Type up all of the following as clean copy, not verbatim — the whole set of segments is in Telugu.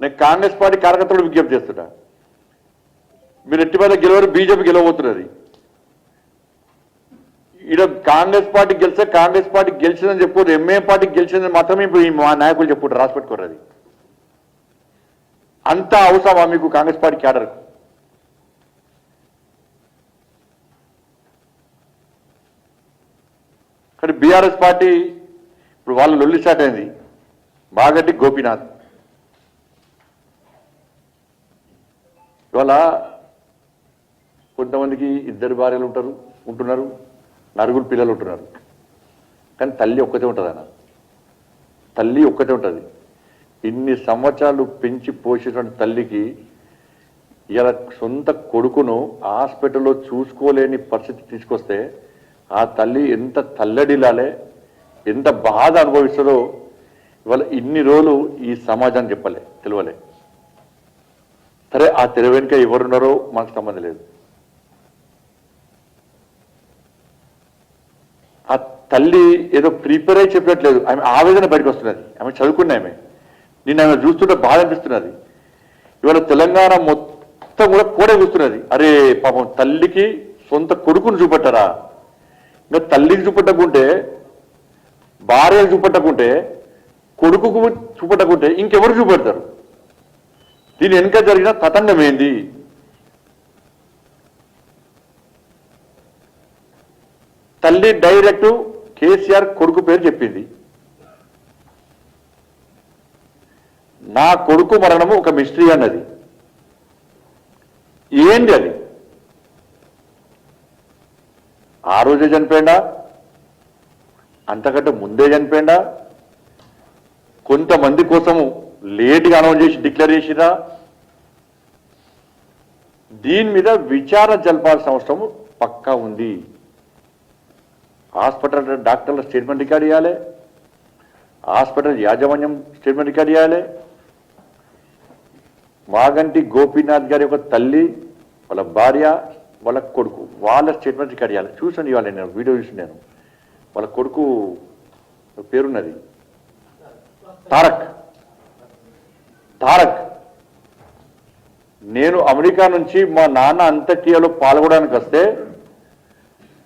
నేను కాంగ్రెస్ పార్టీ కార్యకర్తలు విజ్ఞప్తి చేస్తున్నా, మీరు ఎట్టి మీద గెలవరు, బీజేపీ గెలవబోతున్నది. ఇక్కడ కాంగ్రెస్ పార్టీ గెలిస్తే కాంగ్రెస్ పార్టీ గెలిచిందని చెప్పుకోరు, ఎంఏఎం పార్టీకి గెలిచిందని మాత్రమే మా నాయకులు చెప్పుకుంటారు, రాసి పెట్టుకోరు. అది అంతా అవసరమా మీకు కాంగ్రెస్ పార్టీ క్యాడర్? కానీ బీఆర్ఎస్ పార్టీ ఇప్పుడు వాళ్ళు లొల్లి స్టార్ట్ అయింది. మాగంటి గోపీనాథ్ ఇవాళ కొంతమందికి 2 భార్యలు ఉంటున్నారు, 4 పిల్లలు ఉంటున్నారు. కానీ తల్లి ఒక్కతే ఉంటుంది. అన్న తల్లి ఒక్కతే ఉంటుంది. ఇన్ని సంవత్సరాలు పెంచి పోషించిన తల్లికి ఇలా సొంత కొడుకును హాస్పిటల్లో చూసుకోలేని పరిస్థితి తీసుకొస్తే ఆ తల్లి ఎంత తల్లడిల్లాలే, ఎంత బాధ అనుభవిస్తుందో ఇవాళ ఇన్ని రోజులు ఈ సమాజాన్ని తెలియలే. సరే, ఆ తెర వెనుక ఎవరున్నారో మనకు సంబంధం లేదు. ఆ తల్లి ఏదో ప్రిపేర్ అయి చెప్పట్లేదు, ఆమె ఆవేదన బయటకు వస్తున్నది. ఆమె చదువుకున్న ఆమె, నిన్న ఆమె చూస్తుంటే బాధ అనిపిస్తున్నది. ఇవాళ తెలంగాణ మొత్తం కూడా కోడే కూస్తున్నది. అరే పాపం, తల్లికి సొంత కొడుకును చూపెట్టారా? ఇంకా తల్లికి చూపెట్టకుంటే, భార్యకు చూపెట్టకుంటే, కొడుకుకు చూపెట్టకుంటే ఇంకెవరు చూపెడతారు? దీని వెనుక జరిగిన తతంగం ఏంది? తల్లి డైరెక్ట్ కేసీఆర్ కొడుకు పేరు చెప్పింది. నా కొడుకు మరణము ఒక మిస్టరీ అన్నది. ఏంటి అది? ఆ రోజే చనిపోయిందా? అంతకంటే ముందే చనిపోయిందా? కొంతమంది కోసము లేట్గా అనౌన్స్ చేసి డిక్లేర్ చేసిరా? దీని మీద విచారణ జరపాల్సిన అవసరం పక్కా ఉంది. హాస్పిటల్ డాక్టర్ల స్టేట్మెంట్ రికార్డ్ చేయాలి, హాస్పిటల్ యాజమాన్యం స్టేట్మెంట్ రికార్డ్ చేయాలి, మాగంటి గోపీనాథ్ గారి యొక్క తల్లి, వాళ్ళ భార్య, వాళ్ళ కొడుకు, వాళ్ళ స్టేట్మెంట్ రికార్డ్ చేయాలి. చూసండి, ఇవాళ నేను వీడియో చూసి, నేను వాళ్ళ కొడుకు పేరున్నది తారక్. నేను అమెరికా నుంచి మా నాన్న అంత్యక్రియలో పాల్గొనడానికి వస్తే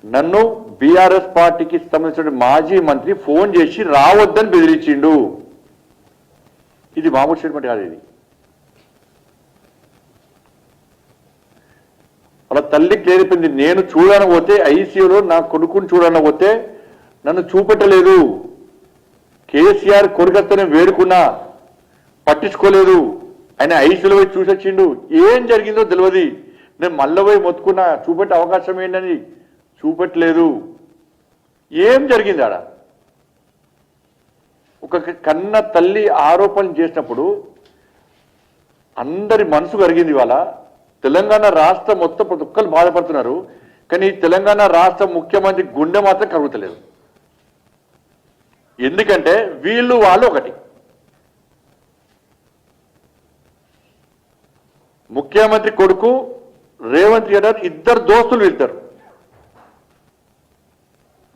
నన్ను బీఆర్ఎస్ పార్టీకి సంబంధించిన మాజీ మంత్రి ఫోన్ చేసి రావద్దని బెదిరించిండు. ఇది మామూలు స్టేట్మెంట్ కాదు. ఇది వాళ్ళ తల్లికి లేరిపోయింది. నేను చూడని పోతే, ఐసీయూలో నా కొడుకుని చూడని పోతే నన్ను చూపెట్టలేదు. కేసీఆర్ కొడుకత్తనే వేడుకున్నా, పట్టించుకోలేదు. ఆయన ఐసీయూలో పోయి చూసొచ్చిండు. ఏం జరిగిందో తెలియదు. నేను మళ్ళీ పోయి మొత్తుకున్నా, చూపెట్టే అవకాశం ఏంటని, చూపెట్టలేదు. ఏం జరిగింది ఆడ? ఒక కన్న తల్లి ఆరోపణలు చేసినప్పుడు అందరి మనసు కరిగింది. ఇవాళ తెలంగాణ రాష్ట్రం మొత్తం ప్రతి ఒక్కరు బాధపడుతున్నారు. కానీ తెలంగాణ రాష్ట్ర ముఖ్యమంత్రి గుండె మాత్రం కరుగుతలేదు. ఎందుకంటే వీళ్ళు వాళ్ళు ఒకటి. ముఖ్యమంత్రి కొడుకు రేవంత్ రెడ్డి గారు ఇద్దరు దోస్తులు,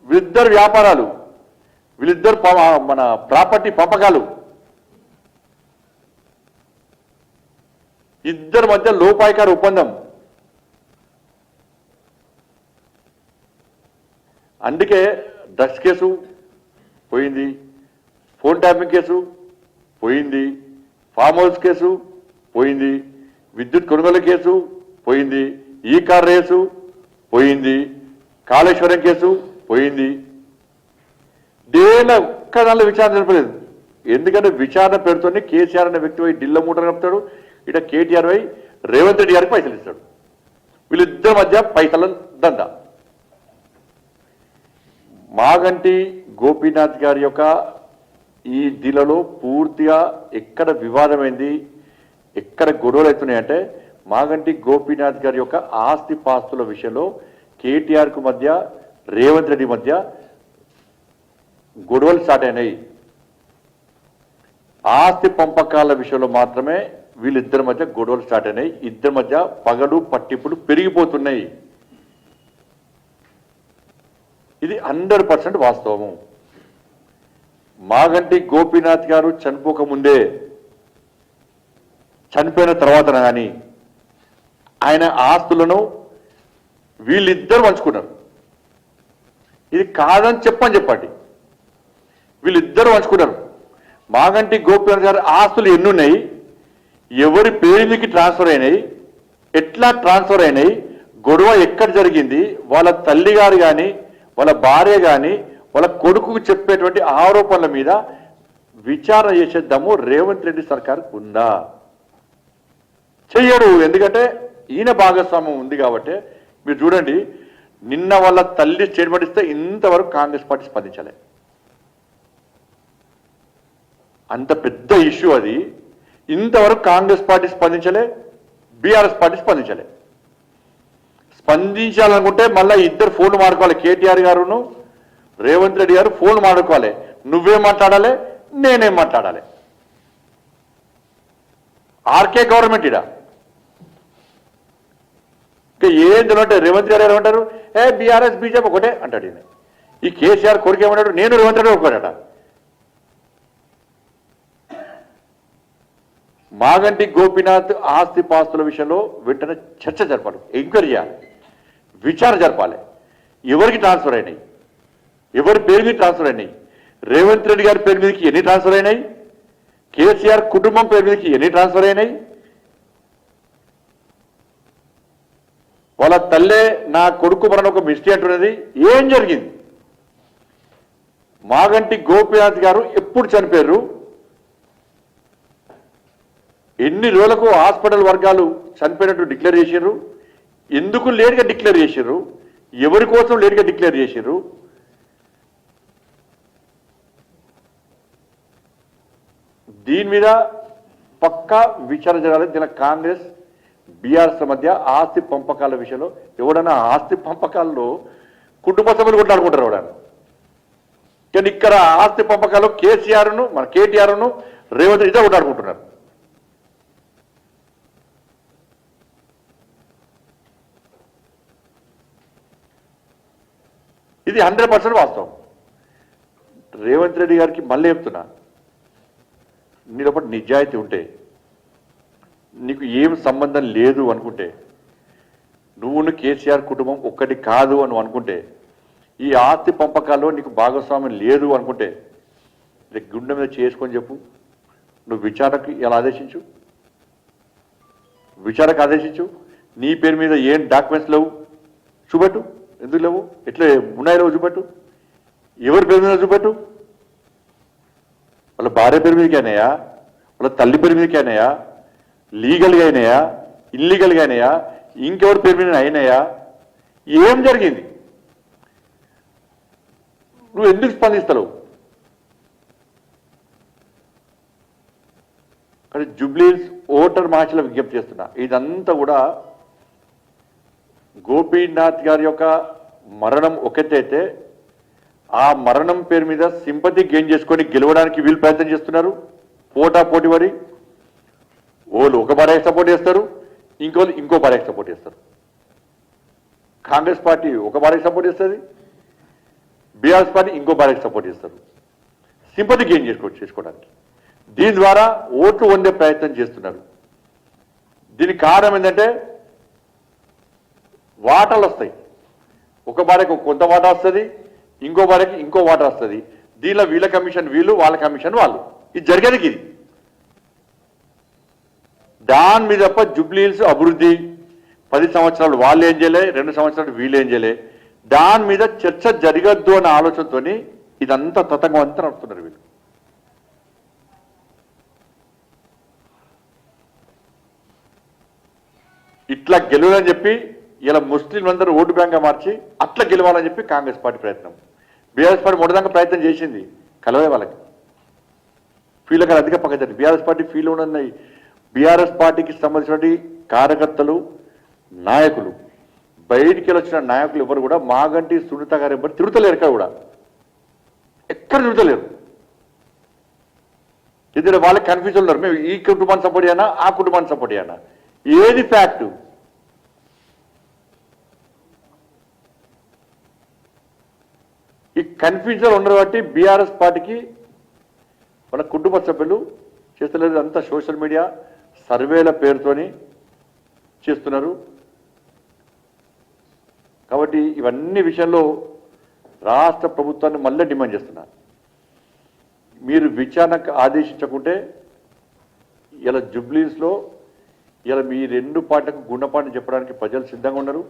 వీళ్ళిద్దరు వ్యాపారాలు, వీళ్ళిద్దరు మన ప్రాపర్టీ పంపకాలు, ఇద్దరి మధ్య లోపాయికార ఒప్పందం. అందుకే డ్రగ్స్ కేసు పోయింది, ఫోన్ ట్యాపింగ్ కేసు పోయింది, ఫామ్ హౌస్ కేసు పోయింది, విద్యుత్ కొనుగోలు కేసు పోయింది, ఈ కార్ రేసు పోయింది, కాళేశ్వరం కేసు పోయింది. దేని ఒక్క దానిలో విచారణ జరపలేదు. ఎందుకంటే విచారణ పేరుతోనే కేసీఆర్ అనే వ్యక్తి పోయి ఢిల్లో మూట కలుపుతాడు, ఇట కేటీఆర్ పోయి రేవంత్ రెడ్డి గారికి పైసలు ఇస్తాడు. వీళ్ళిద్దరి మధ్య పైసల దండ. మాగంటి గోపీనాథ్ గారి యొక్క ఈ దిలలో పూర్తిగా ఎక్కడ వివాదమైంది, ఎక్కడ గొడవలు అవుతున్నాయంటే మాగంటి గోపీనాథ్ గారి యొక్క ఆస్తి పాస్తుల విషయంలో కేటీఆర్ కు మధ్య, రేవంత్ రెడ్డి మధ్య గొడవలు స్టార్ట్ అయినాయి. ఆస్తి పంపకాల విషయంలో మాత్రమే వీళ్ళిద్దరి మధ్య గొడవలు స్టార్ట్ అయినాయి. ఇద్దరి మధ్య పగడు పట్టింపులు పెరిగిపోతున్నాయి. ఇది 100% వాస్తవము. మాగంటి గోపీనాథ్ గారు చనిపోకముందే చనిపోయిన తర్వాత కానీ ఆయన ఆస్తులను వీళ్ళిద్దరు పంచుకున్నారు. ఇది కాదని చెప్పండి. వీళ్ళిద్దరు పంచుకున్నారు. మాగంటి గోపీనాథ్ గారి ఆస్తులు ఎన్నున్నాయి, ఎవరి పేరు మీదకి ట్రాన్స్ఫర్ అయినాయి, ఎట్లా ట్రాన్స్ఫర్ అయినాయి, గొడవ ఎక్కడ జరిగింది, వాళ్ళ తల్లి గారు కానీ వాళ్ళ భార్య కానీ వాళ్ళ కొడుకుకు చెప్పేటువంటి ఆరోపణల మీద విచారణ చేసే దమ్ము రేవంత్ రెడ్డి సర్కార్కు ఉందా? చెయ్యడు. ఎందుకంటే ఈయన భాగస్వామ్యం ఉంది కాబట్టి. మీరు చూడండి, నిన్న వాళ్ళ తల్లి స్టేట్మెంట్ ఇస్తే ఇంతవరకు కాంగ్రెస్ పార్టీ స్పందించలే. అంత పెద్ద ఇష్యూ అది. ఇంతవరకు కాంగ్రెస్ పార్టీ స్పందించలే, బీఆర్ఎస్ పార్టీ స్పందించలే. స్పందించాలనుకుంటే మళ్ళీ ఇద్దరు ఫోన్లు మాడుకోవాలి. కేటీఆర్ గారును రేవంత్ రెడ్డి గారు ఫోన్లు మాడుకోవాలి. నువ్వేం మాట్లాడాలి, నేనేం మాట్లాడాలి. ఆర్కే గవర్నమెంట్ ఇడా ఏంటి అంటే రేవంత్ గారు ఏమంటారు, బీఆర్ఎస్ బీజేపీ ఒకటే అంటాడు. ఈయన ఈ కేసీఆర్ కొడుకు ఏమన్నాడు, నేను రేవంత్ రెడ్డి ఒకటట. మాగంటి గోపీనాథ్ ఆస్తి పాస్తుల విషయంలో వెంటనే చర్చ జరపాలి, ఎంక్వైరీ చేయాలి, విచారణ జరపాలి. ఎవరికి ట్రాన్స్ఫర్ అయినాయి, ఎవరి పేరు మీద ట్రాన్స్ఫర్ అయినాయి, రేవంత్ రెడ్డి గారి పేరు మీదకి ఎన్ని ట్రాన్స్ఫర్ అయినాయి, కేసీఆర్ కుటుంబం పేరు మీదకి ఎన్ని ట్రాన్స్ఫర్ అయినాయి, వాళ్ళ తల్లే నా కొడుకు మన ఒక మిస్టేక్ అంటున్నది, ఏం జరిగింది, మాగంటి గోపీనాథ్ గారు ఎప్పుడు చనిపోయారు, ఎన్ని రోజులకు హాస్పిటల్ వర్గాలు చనిపోయినట్టు డిక్లేర్ చేశారు, ఎందుకు లేట్గా డిక్లేర్ చేశారు, ఎవరి కోసం లేట్గా డిక్లేర్ చేశారు, దీని మీద పక్కా విచారణ జరగాలి. దీని కాంగ్రెస్ బీఆర్ఎస్ మధ్య ఆస్తి పంపకాల విషయంలో ఎవడన్నా ఆస్తి పంపకాల్లో కుటుంబ సభ్యులు కొట్లాడుకుంటారు ఎవడన్నా. కానీ ఇక్కడ ఆస్తి పంపకాలు కేసీఆర్ను మన కేటీఆర్ను రేవంత్ రెడ్డి కొట్లాడుకుంటున్నారు. ఇది 100% వాస్తవం. రేవంత్ రెడ్డి గారికి మళ్ళీ చెప్తున్నా, నీ లోపల నిజాయితీ ఉంటే, నీకు ఏం సంబంధం లేదు అనుకుంటే, నువ్వును కేసీఆర్ కుటుంబం ఒక్కటి కాదు అని అనుకుంటే, ఈ ఆస్తి పంపకాల్లో నీకు భాగస్వామ్యం లేదు అనుకుంటే గుండె మీద చేసుకొని చెప్పు. నువ్వు విచారణకు ఎలా ఆదేశించు, విచారణకు ఆదేశించు. నీ పేరు మీద ఏం డాక్యుమెంట్స్ లేవు చూపెట్టు. ఎందుకు లేవు, ఎట్లా ఉన్నాయో చూపెట్టు. ఎవరి పేరు మీద చూపెట్టు. వాళ్ళ భార్య పేరు మీదకి అయినాయా, వాళ్ళ తల్లి పేరు మీదకి అయినాయా, లీగల్గా అయినాయా, ఇల్లీగల్గా అయినాయా, ఇంకెవరి పేరు మీద అయినాయా, ఏం జరిగింది, నువ్వు ఎందుకు స్పందిస్తావు? కానీ జూబ్లీహిల్స్ ఓటర్ మహాశయుల విజ్ఞప్తి చేస్తున్నా, ఇదంతా కూడా గోపీనాథ్ గారి యొక్క మరణం ఒకటైతే ఆ మరణం పేరు మీద సింపతి గెయిన్ చేసుకొని గెలవడానికి వీళ్ళు ప్రయత్నం చేస్తున్నారు. పోటా పోటీ పడి వాళ్ళు ఒక భార్యకి సపోర్ట్ చేస్తారు, ఇంకోళ్ళు ఇంకో భార్యకి సపోర్ట్ చేస్తారు. కాంగ్రెస్ పార్టీ ఒక భార్యకి సపోర్ట్ చేస్తుంది, బీఆర్ఎస్ పార్టీ ఇంకో భార్యకి సపోర్ట్ చేస్తారు, సింపతి గెయిన్ చేసుకోవడానికి. దీని ద్వారా ఓట్లు వండే ప్రయత్నం చేస్తున్నారు. దీనికి కారణం ఏంటంటే వాటాలు వస్తాయి. ఒక భార్యకు కొంత వాటా వస్తుంది, ఇంకో భార్యకి ఇంకో వాటా వస్తుంది. దీనిలో వీళ్ళ కమిషన్ వీళ్ళు, వాళ్ళ కమిషన్ వాళ్ళు. ఇది జరిగేది ఇది. దాని మీద తప్ప జూబ్లీహిల్స్ అభివృద్ధి 10 సంవత్సరాలు వాళ్ళు ఏం చేయలే, 2 సంవత్సరాలు వీళ్ళు ఏం చేయలే, దాని మీద చర్చ జరగద్దు అన్న ఆలోచనతో ఇదంతా తతంగం అంతా నడుస్తున్నారు వీళ్ళు. ఇట్లా గెలవాలని చెప్పి ఇలా ముస్లింలందరూ ఓటు బ్యాంక్గా మార్చి అట్లా గెలవాలని చెప్పి కాంగ్రెస్ పార్టీ ప్రయత్నం. బీఆర్ఎస్ పార్టీ మొదటిదాకా ప్రయత్నం చేసింది, కలవే వాళ్ళకి ఫీల్ గారు అధిక పక్కన. బీఆర్ఎస్ పార్టీ ఫీల్ ఉన్నాయి. బీఆర్ఎస్ పార్టీకి సంబంధించిన కార్యకర్తలు, నాయకులు, బయటికి వచ్చిన నాయకులు ఎవరు కూడా మాగంటి సునీత గారు ఎవరు తిరుగుతలేరు, ఎక్కడ కూడా ఎక్కడ తిరుగుతలేరు. ఎందుకంటే వాళ్ళకి కన్ఫ్యూజన్ ఉన్నారు, మేము ఈ కుటుంబాన్ని సపోర్ట్ చేయనా, ఆ కుటుంబాన్ని సపోర్ట్ చేయనా, ఏది ఫ్యాక్ట్? ఈ కన్ఫ్యూజన్ ఉండరు బట్టి బీఆర్ఎస్ పార్టీకి వాళ్ళ కుటుంబ సభ్యులు చేస్తలేదు. అంతా సోషల్ మీడియా సర్వేల పేరుతోని చేస్తున్నారు. కాబట్టి ఇవన్నీ విషయంలో రాష్ట్ర ప్రభుత్వాన్ని మళ్ళీ డిమాండ్ చేస్తున్నారు. మీరు విచారణకు ఆదేశించకుంటే ఇలా జుబ్లీస్లో ఇలా మీ రెండు పార్టీలకు గుణపాఠం చెప్పడానికి ప్రజలు సిద్ధంగా ఉన్నారు.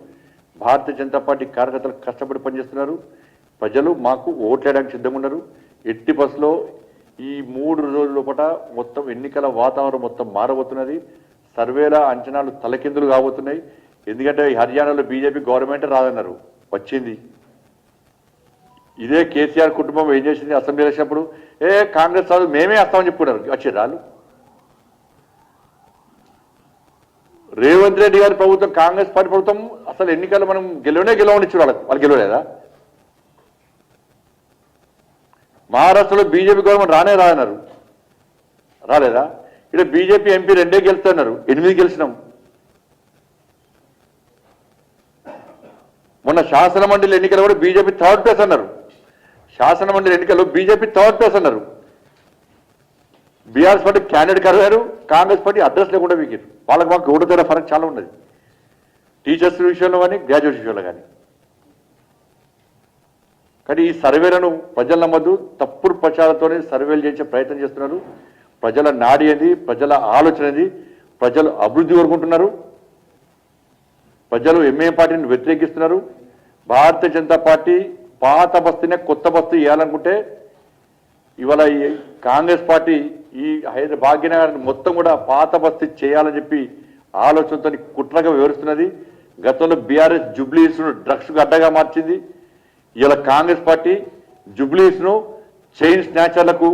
భారతీయ జనతా పార్టీ కార్యకర్తలు కష్టపడి పనిచేస్తున్నారు. ప్రజలు మాకు ఓట్లేయడానికి సిద్ధంగా ఉన్నారు. ఎట్టి బస్సులో ఈ 3 రోజుల లోపల మొత్తం ఎన్నికల వాతావరణం మొత్తం మారబోతున్నది. సర్వేల అంచనాలు తలకిందులు కాబోతున్నాయి. ఎందుకంటే హర్యానాలో బీజేపీ గవర్నమెంట్ రాదన్నారు, వచ్చింది. ఇదే కేసీఆర్ కుటుంబం ఏం చేసింది? అసెంబ్లీ ఎలక్షన్ప్పుడు కాంగ్రెస్ రాదు మేమే వస్తామని చెప్పుకున్నారు, వచ్చి రాళ్ళు. రేవంత్ రెడ్డి గారి ప్రభుత్వం, కాంగ్రెస్ పార్టీ ప్రభుత్వం అసలు ఎన్నికలు మనం గెలవనిచ్చు వాళ్ళు గెలవలేదా? మహారాష్ట్రలో బీజేపీ గవర్నమెంట్ రాదన్నారు, రాలేదా? ఇక్కడ బీజేపీ ఎంపీ 2 గెలుస్తున్నారు, 8 గెలిచినాం. మొన్న శాసన మండలి ఎన్నికలు కూడా బీజేపీ 3rd ప్లేస్ అన్నారు. శాసన మండలి ఎన్నికల్లో బీజేపీ 3rd ప్లేస్ అన్నారు. బీఆర్ఎస్ పార్టీ క్యాండిడేట్ కరిగారు, కాంగ్రెస్ పార్టీ అడ్రస్ లేకుండా వీకారు. వాళ్ళకి మాకు ఓటుతేర ఫరక్ చాలా ఉన్నది, టీచర్స్ విషయంలో కానీ గ్రాడ్యుయేట్ విషయంలో కానీ. కానీ ఈ సర్వేలను ప్రజలు నమ్మద్దు, తప్పుడు ప్రచారంతోనే సర్వేలు చేసే ప్రయత్నం చేస్తున్నారు. ప్రజల నాడి అది, ప్రజల ఆలోచన అది. ప్రజలు అభివృద్ధి కోరుకుంటున్నారు. ప్రజలు ఎంఏ పార్టీని వ్యతిరేకిస్తున్నారు. భారతీయ జనతా పార్టీ పాత బస్తీనే కొత్త బస్తీ ఇవ్వాలనుకుంటే ఇవాళ ఈ కాంగ్రెస్ పార్టీ ఈ భాగ్యనగర్ మొత్తం కూడా పాత బస్తీ చేయాలని చెప్పి ఆలోచనతో కుట్రగా వివరిస్తున్నది. గతంలో బీఆర్ఎస్ జుబ్లీస్ను డ్రగ్స్కు అడ్డగా మార్చింది. ఇలా కాంగ్రెస్ పార్టీ జుబ్లీస్ను చైన్ స్నాచర్లకు